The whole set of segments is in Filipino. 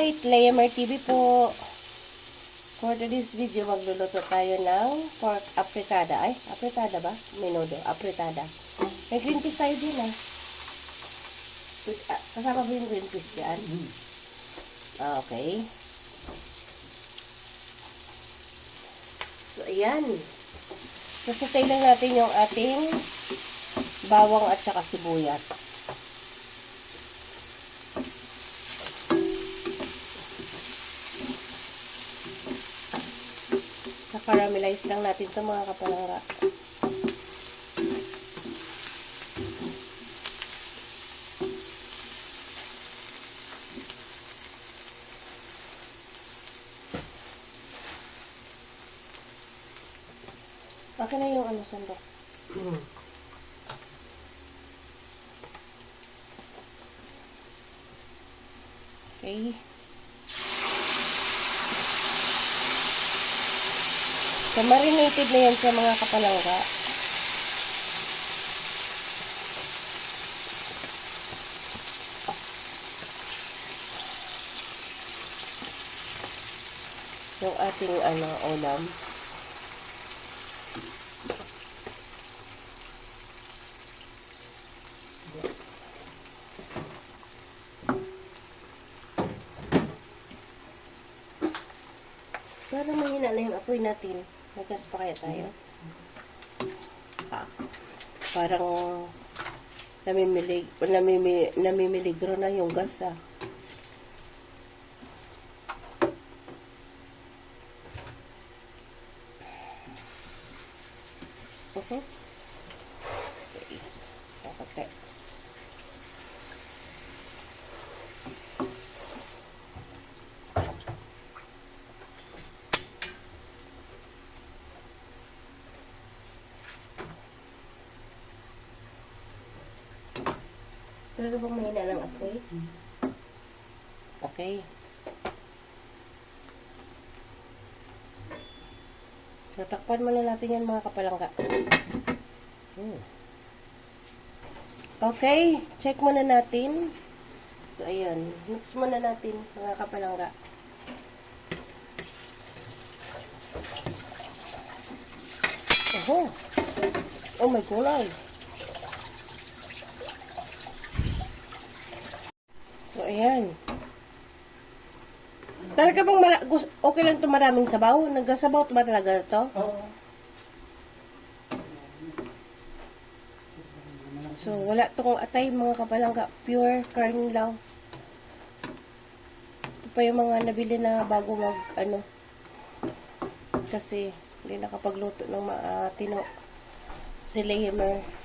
Alright, Laymer TV po. For today's video, magluluto tayo ng pork apretada. Ay, apretada ba? Menudo, apretada. May green peas tayo din kasama ba yung green peas yan? Okay. So, ayan. Sasatay lang natin yung ating bawang at saka sibuyas. Caramelize lang natin ito mga kapalangga. Okay na yung sandok. Okay. So, marinated na yan sa mga kapalangga. Yung ating ulam. Para mahina na yung apoy natin. Naggas pa kaya tayo? Parang namimiligro na yung gas Okay. Okay. Talaga bang mahina ng apoy? Okay. So, takpan muna natin yan mga kapalangga. Okay. Check muna natin. So, ayan. Mix muna natin mga kapalangga. Oh my gulay. So, ayan. Talaga bang okay lang ito maraming sabaw? Nagsasabaw ba talaga ito? Oo. So, wala itong atay mga kapalangga. Pure carne lang. Ito pa yung mga nabili na bago kasi hindi nakapagluto ng matino. Si Laymer.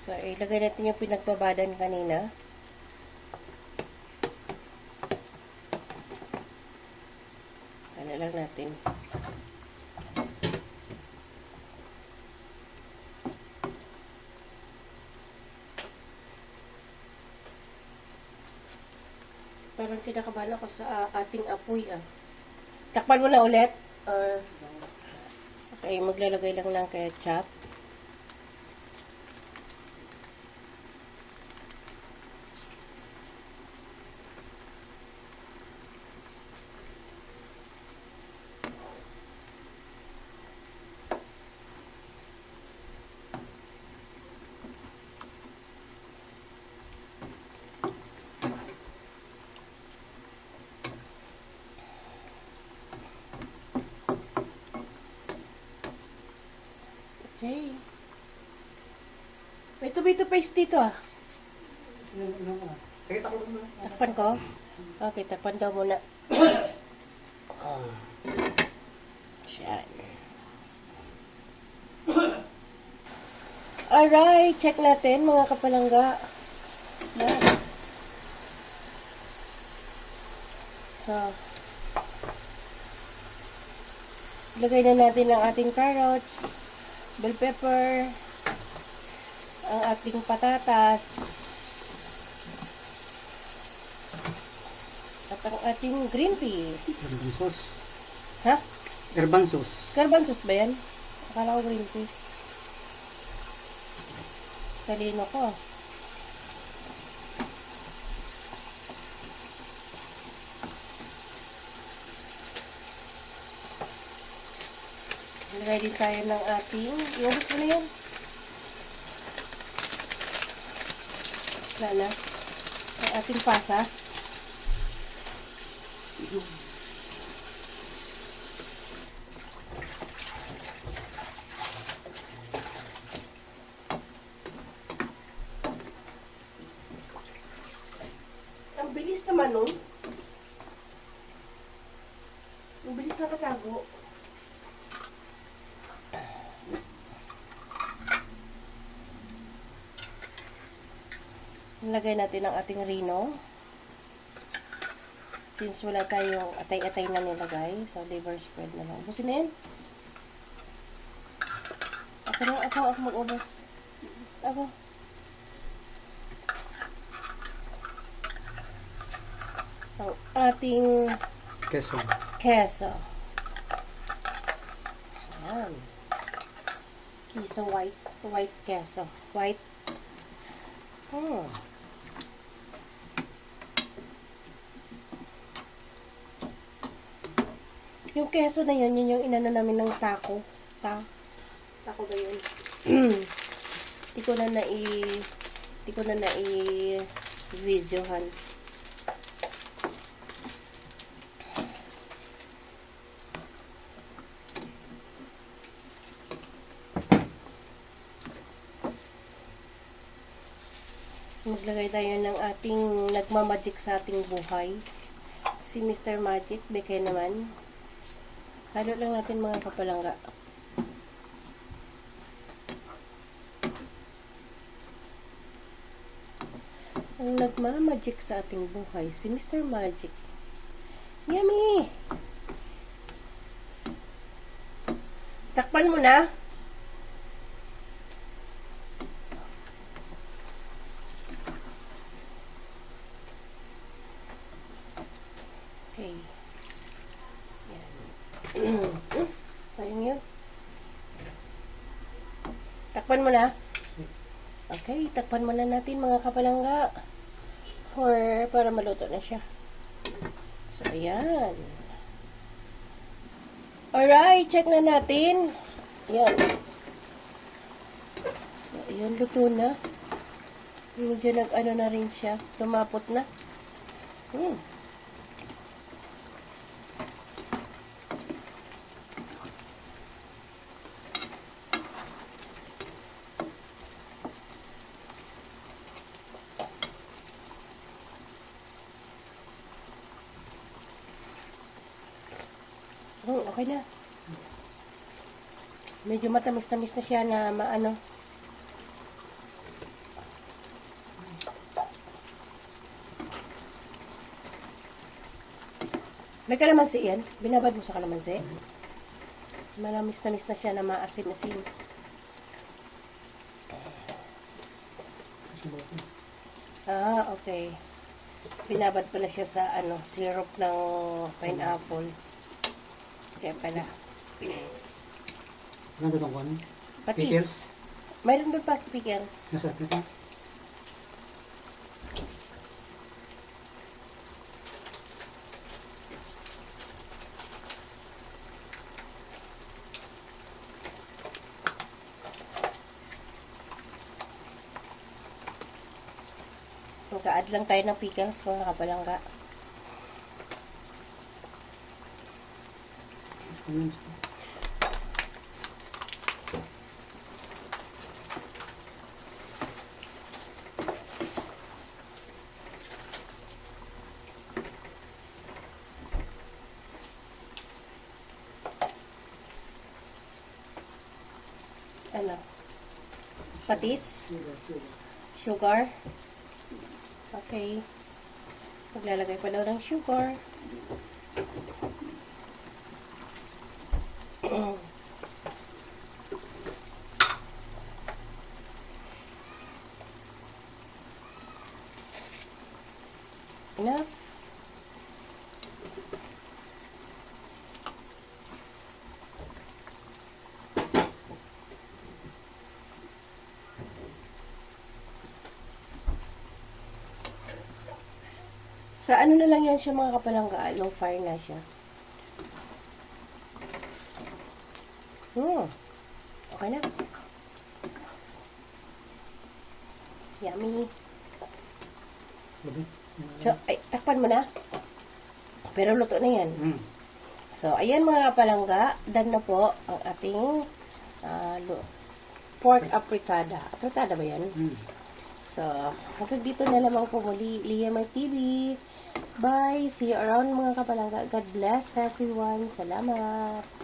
So, ilagay natin yung pinagbabadan kanina. Ano lang natin. Parang kinakabahan ako sa ating apoy Takpan mo na ulit. Okay, maglalagay lang ng ketchup. Okay. May tomato paste dito Sige, takpan mo. Takpan ko? Okay, takpan daw muna. Siyan. Alright, check natin mga kapalangga. Yan. So, lagay na natin ang ating carrots, bell pepper, ang ating patatas, ang ating green peas. Urban sauce. Ha? Urban sauce. Garbanzos ba yan? Akala ko green peas. Talino ko. Lagay din tayo ng ating, iubos mo na yan. Wala na. Ang ating pasas. Ang bilis naman nun. Ang bilis na katago. Lagay natin ang ating rino. Since wala tayong atay-atay na nilagay, so liver spread na lang. Ubusin na yan. Ako mag-ubos. Ako. Ang ating Queso. queso. Ayan. Queso white. White queso. White. Yung keso na yun yung inano namin ng taco. Taco ba yun? Di ko na videohan. Maglagay tayo ng ating nagmamagic sa ating buhay. Si Mr. Magic, beke naman. Halo lang natin mga kapalangga. Ang nagmamagic sa ating buhay, si Mr. Magic. Yummy! Takpan mo na. Okay. Sayang yun. Takpan mo na. Okay, takpan mo na natin mga kapalangga. Para maluto na siya. So, ayan. Alright, check na natin. Ayan. So, ayan, luto na. Medyo nag-ano na rin siya. Tumapot na. Okay na. Medyo matamis-tamis na siya na maano. May kalamansi yan. Binabad mo sa kalamansi. Malamis-tamis na siya na maasim-asim. Ah, okay. Binabad pala siya sa syrup ng pineapple. Kaya pala. Ano itong kuhan? Patis. Pickles? Mayroon doon pa pickles. Nasa ito? Magka-add lang tayo ng pickles, mga kapalangga. Patis? Sugar? Okay. Maglalagay pa daw ng sugar. Enough. Sa ano na lang yan siya mga kapalangga, low fire na siya. Okay na. Yummy. So, ay, takpan mo na. Pero luto na yan. So, ayan mga kapalangga, done na po ang ating pork apretada. Apretada ba yan? So, hanggang dito na lamang po muli, Liamar TV. Bye! See you around mga kapalangga. God bless everyone. Salamat!